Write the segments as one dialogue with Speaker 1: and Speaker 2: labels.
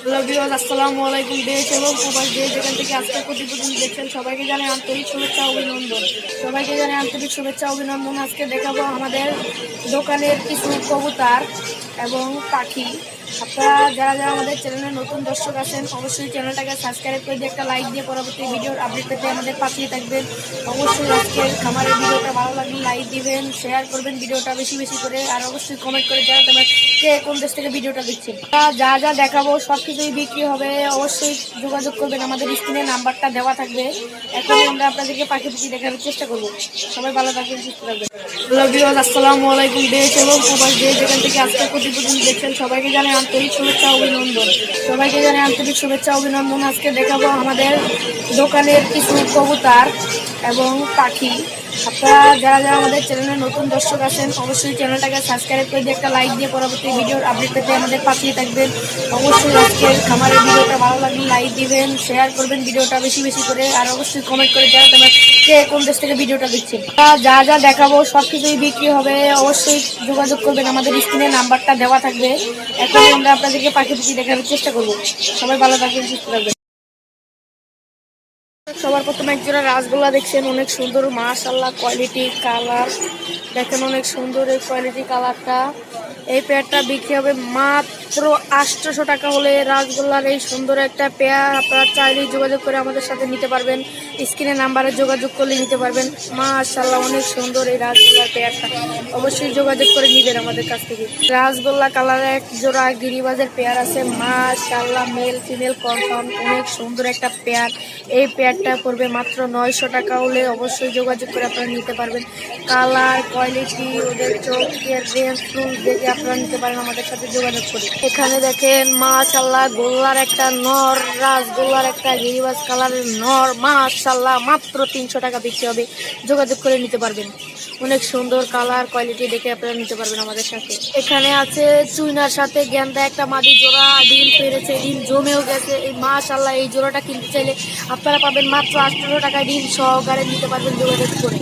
Speaker 1: Hello viewers, আসসালামু আলাইকুম। দেশ এবং প্রবাস দেশ যেখান থেকে আজকের প্রতিবেদন দেখছেন সবাইকে জানাই আন্তরিক শুভেচ্ছা অভিনন্দন। আজকে দেখাবো আমাদের দোকানের কিছু কবুতর এবং পাখি। আপনারা যারা যারা আমাদের চ্যানেলে নতুন দর্শক আছেন অবশ্যই চ্যানেলটাকে সাবস্ক্রাইব করে দিয়ে একটা লাইক দিয়ে পরবর্তী ভিডিওর আপডেট পেতে আমাদের পাশেই থাকবেন। অবশ্যই আজকের খামারের ভিডিওটা ভালো লাগলে লাইক দিবেন, শেয়ার করবেন ভিডিওটা বেশি বেশি করে, আর অবশ্যই কমেন্ট করে জানাতে হবে কে কোন দেশ থেকে ভিডিওটা দেখছেন। যা যা দেখাবো সব কিছুই বিক্রি হবে, অবশ্যই যোগাযোগ করবেন। আমাদের স্ক্রিনে নাম্বারটা দেওয়া থাকবে। এখন আমরা আপনাদেরকে পাখি পুখি দেখানোর চেষ্টা করবো। সবাই ভালো থাকবেন, সুস্থ থাকবেন। হ্যালো ভিউয়ার্স, আসসালামু আলাইকুম। দেশ এবং প্রবাস দেশ যেখান থেকে আজকের প্রতিবেদন দেখছেন সবাইকে জানাই আন্তরিক শুভেচ্ছা অভিনন্দন। আজকে দেখাবো আমাদের দোকানের কিছু কবুতর এবং পাখি। আপনারা যারা যারা আমাদের চ্যানেলে নতুন দর্শক আছেন অবশ্যই চ্যানেলটাকে সাবস্ক্রাইব করে দিয়ে একটা লাইক দিয়ে পরবর্তী ভিডিওর আপডেট পেতে আমাদের পাশেই থাকবেন। অবশ্যই আজকের খামারের ভিডিওটা ভালো লাগলে লাইক দিবেন, শেয়ার করবেন ভিডিওটা বেশি বেশি করে, আর অবশ্যই কমেন্ট করে জানাতে হবে কে কোন দেশ থেকে ভিডিওটা দেখছেন। যা যা দেখাবো সব কিছুই বিক্রি হবে, অবশ্যই যোগাযোগ করবেন। আমাদের স্ক্রিনে নাম্বারটা দেওয়া থাকবে। এখন আমরা আপনাদেরকে পাখি পুখি দেখানোর চেষ্টা করবো। সবাই ভালো থাকবেন, সুস্থ থাকবেন। সবার প্রথমে একজোড়া রাসগোল্লা দেখছেন, অনেক সুন্দর, মাশাআল্লাহ কোয়ালিটি কালার দেখেন, অনেক সুন্দর এই কোয়ালিটি কালারটা। এই পেয়ারটা বিক্রি হবে মাত্র 800 টাকা হলে। রাসগোল্লার এই সুন্দর একটা পেয়ার আপনারা চাইলেই যোগাযোগ করে আমাদের সাথে নিতে পারবেন। স্ক্রিনে নাম্বারে যোগাযোগ করলে নিতে পারবেন। মাশাআল্লাহ অনেক সুন্দর এই রাসগোল্লার পেয়ারটা, অবশ্যই যোগাযোগ করে নিবেন আমাদের কাছ থেকে। রাসগোল্লা কালারের এক জোড়া গিরিবাজের পেয়ার আছে, মাশাআল্লাহ মেল ফিমেল কনফার্ম, অনেক সুন্দর একটা পেয়ার। এই পেয়ারটা পড়বে মাত্র 900 টাকা হলে। অবশ্যই যোগাযোগ করে আপনারা নিতে পারবেন। কালার কোয়ালিটি ওদের চোখের রেঞ্জ ফুল দেখে আপনারা নিতে পারেন আমাদের সাথে যোগাযোগ করে। এখানে দেখেন মাশাআল্লাহ গোল্লার একটা নর, রাসগোল্লার একটা গিরিবাজ কালারের নর, মাশাআল্লাহ মাত্র 300 টাকা বিক্রি হবে। যোগাযোগ করে নিতে পারবেন। অনেক সুন্দর কালার কোয়ালিটি দেখে আপনারা নিতে পারবেন আমাদের সাথে। এখানে আছে চুইনার সাথে গেন্দা একটা মাদি জোড়া, ডিম পেরেছে, ডিম জমেও গেছে। এই মাশাআল্লাহ এই জোড়াটা কিনতে চাইলে আপনারা পাবেন মাত্র 800 টাকায়, ডিম সহকারে নিতে পারবেন যোগাযোগ করে।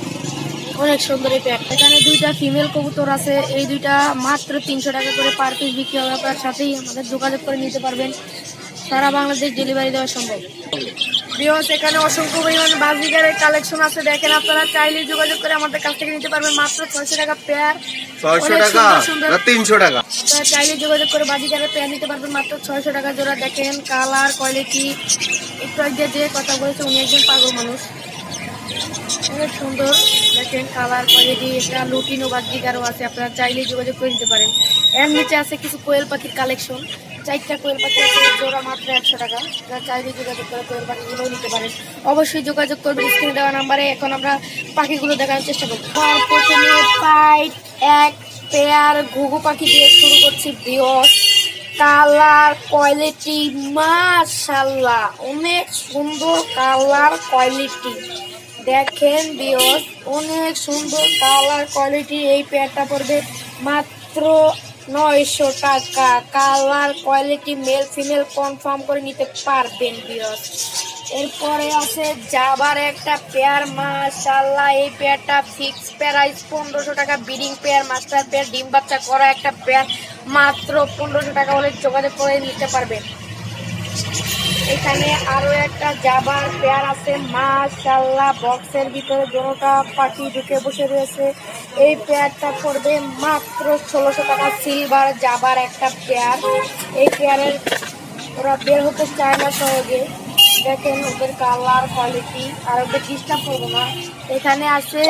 Speaker 1: অনেক সুন্দর এই প্যাক। এখানে দুইটা ফিমেল কবুতর আছে, এই দুইটা মাত্র 300 টাকা করে পার পিস বিক্রি হবে। আপনার সাথেই আমাদের যোগাযোগ করে নিতে পারবেন। সারা বাংলাদেশ ডেলিভারি দেওয়া সম্ভব। ভিউয়ার্স, এখানে অসংখ্য পরিমাণ বাজিগারের কালেকশন আছে, দেখেন আপনারা চাইলেই যোগাযোগ করে আমাদের কাছ থেকে নিতে পারবেন মাত্র 600 টাকা পেয়ার।
Speaker 2: 600 টাকা না 300 টাকা?
Speaker 1: চাইলে যোগাযোগ করে বাজিগারের পেয়ার নিতে পারবেন মাত্র 600 টাকা জোড়া। দেখেন কালার কোয়ালিটি, একটু আগে যে কথা বলেছে উনি একজন পাগল মানুষ, অনেক সুন্দর। দেখেন কালার কোয়ালিটি, একটা লুটিনো বাজিগারও আছে, আপনারা চাইলেই যোগাযোগ করে নিতে পারেন। এর নিচে আছে কিছু কোয়েল পাখির কালেকশন, 4টা কোয়েল পাখি আছে, জোড়া মাত্র 100 টাকা। আপনারা চাইলেই যোগাযোগ করে কোয়েল পাখিগুলোও নিতে পারেন। অবশ্যই যোগাযোগ করবেন স্ক্রিনে দেওয়া নাম্বারে। এখন আমরা পাখিগুলো দেখানোর চেষ্টা করব। প্রথমে পাইট এক পেয়ার ঘুঘু পাখি দিয়ে শুরু করছি। ভিউয়ার্স, কালার কোয়ালিটি মাশাআল্লাহ অনেক সুন্দর কালার কোয়ালিটি। দেখেন ভিউয়ার্স, অনেক সুন্দর কালার কোয়ালিটি। এই পেয়ারটা পড়বে মাত্র 900 টাকা। Colour quality male female confirm করে নিতে পারবেন ভিউয়ার্স। এরপরে আছে জাবার একটা পেয়ার, মাশাআল্লাহ এই পেয়ারটা ফিক্স প্রাইস 1500 টাকা। ব্রিডিং পেয়ার, মাস্টার পেয়ার, ডিম বাচ্চা করা একটা পেয়ার, মাত্র 1500 টাকা হলে যোগাযোগ করে নিতে পারবেন। এখানে আরো একটা জাবার পেয়ার আছে, মাশাআল্লাহ বক্সের ভিতরে দুটোটা পাখি ঢুকে বসে রয়েছে। এই পেয়ারটা পড়বে মাত্র 1600 টাকা। সিলভার জাবার একটা পেয়ার, এই পেয়ারের ওরা বের হতে চায় না সহজে। দেখেন ওদের কালার কোয়ালিটি, আর ওদের ডিস্টার্ব করবো না। এখানে আছে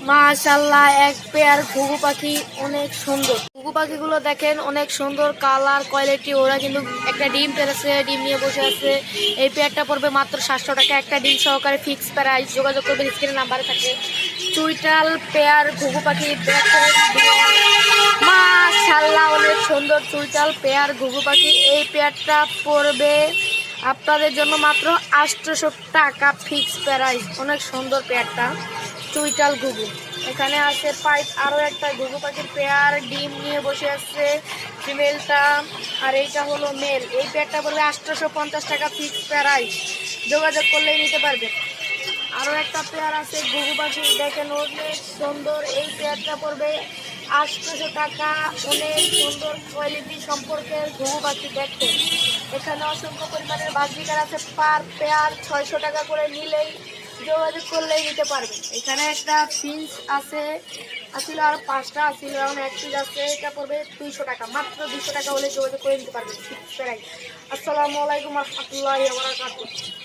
Speaker 1: মাশাআল্লাহ এক পেয়ার ঘুঘু পাখি, অনেক সুন্দর। ঘুঘু পাখিগুলো দেখেন অনেক সুন্দর কালার কোয়ালিটি। ওরা কিন্তু একটা ডিম পেরেছে, ডিম নিয়ে বসে আছে। এই পেয়ারটা পড়বে মাত্র 700 টাকা, একটা ডিম সহকারে ফিক্স প্রাইস। যোগাযোগ করবেন স্ক্রিনে নাম্বারে থাকে। চুইটাল পেয়ার ঘুঘু পাখি দেখেন মাশাআল্লাহ অনেক সুন্দর চুইটাল পেয়ার ঘুঘু পাখি। এই পেয়ারটা পড়বে আপনাদের জন্য মাত্র 800 টাকা ফিক্স প্রাইস। অনেক সুন্দর পেয়ারটা চুইটাল ঘুঘু। এখানে আছে পাইপ আরো একটা ঘুঘু পাখির পেয়ার, ডিম নিয়ে বসে আছে ফিমেলটা, আর এইটা হলো মেল। এই পেয়ারটা পড়বে 850 টাকা ফিক্স প্রাইস। যোগাযোগ করলেই নিতে পারবে। আরো একটা পেয়ার আছে ঘুঘু পাখি, দেখেন অনেক সুন্দর। এই পেয়ারটা পড়বে 800 টাকা। অনেক সুন্দর কোয়ালিটি সম্পর্কে ঘুঘু পাখি দেখতে। এখানে অসংখ্য পরিমাণের বাজিকার আছে, পার পেয়ার 600 টাকা করে নিলেই যোগাযোগ করলেই নিতে পারবেন। এখানে একটা ফিন্স আছে, আসলে আর 5টা আসছিল, এখন এক পিস আছে, এটা পড়বে 200 টাকা, মাত্র 200 টাকা হলে যোগাযোগ করে নিতে পারবেন। আসসালামু আলাইকুম রহমতুল্লাহি ওয়া বারাকাতুহু।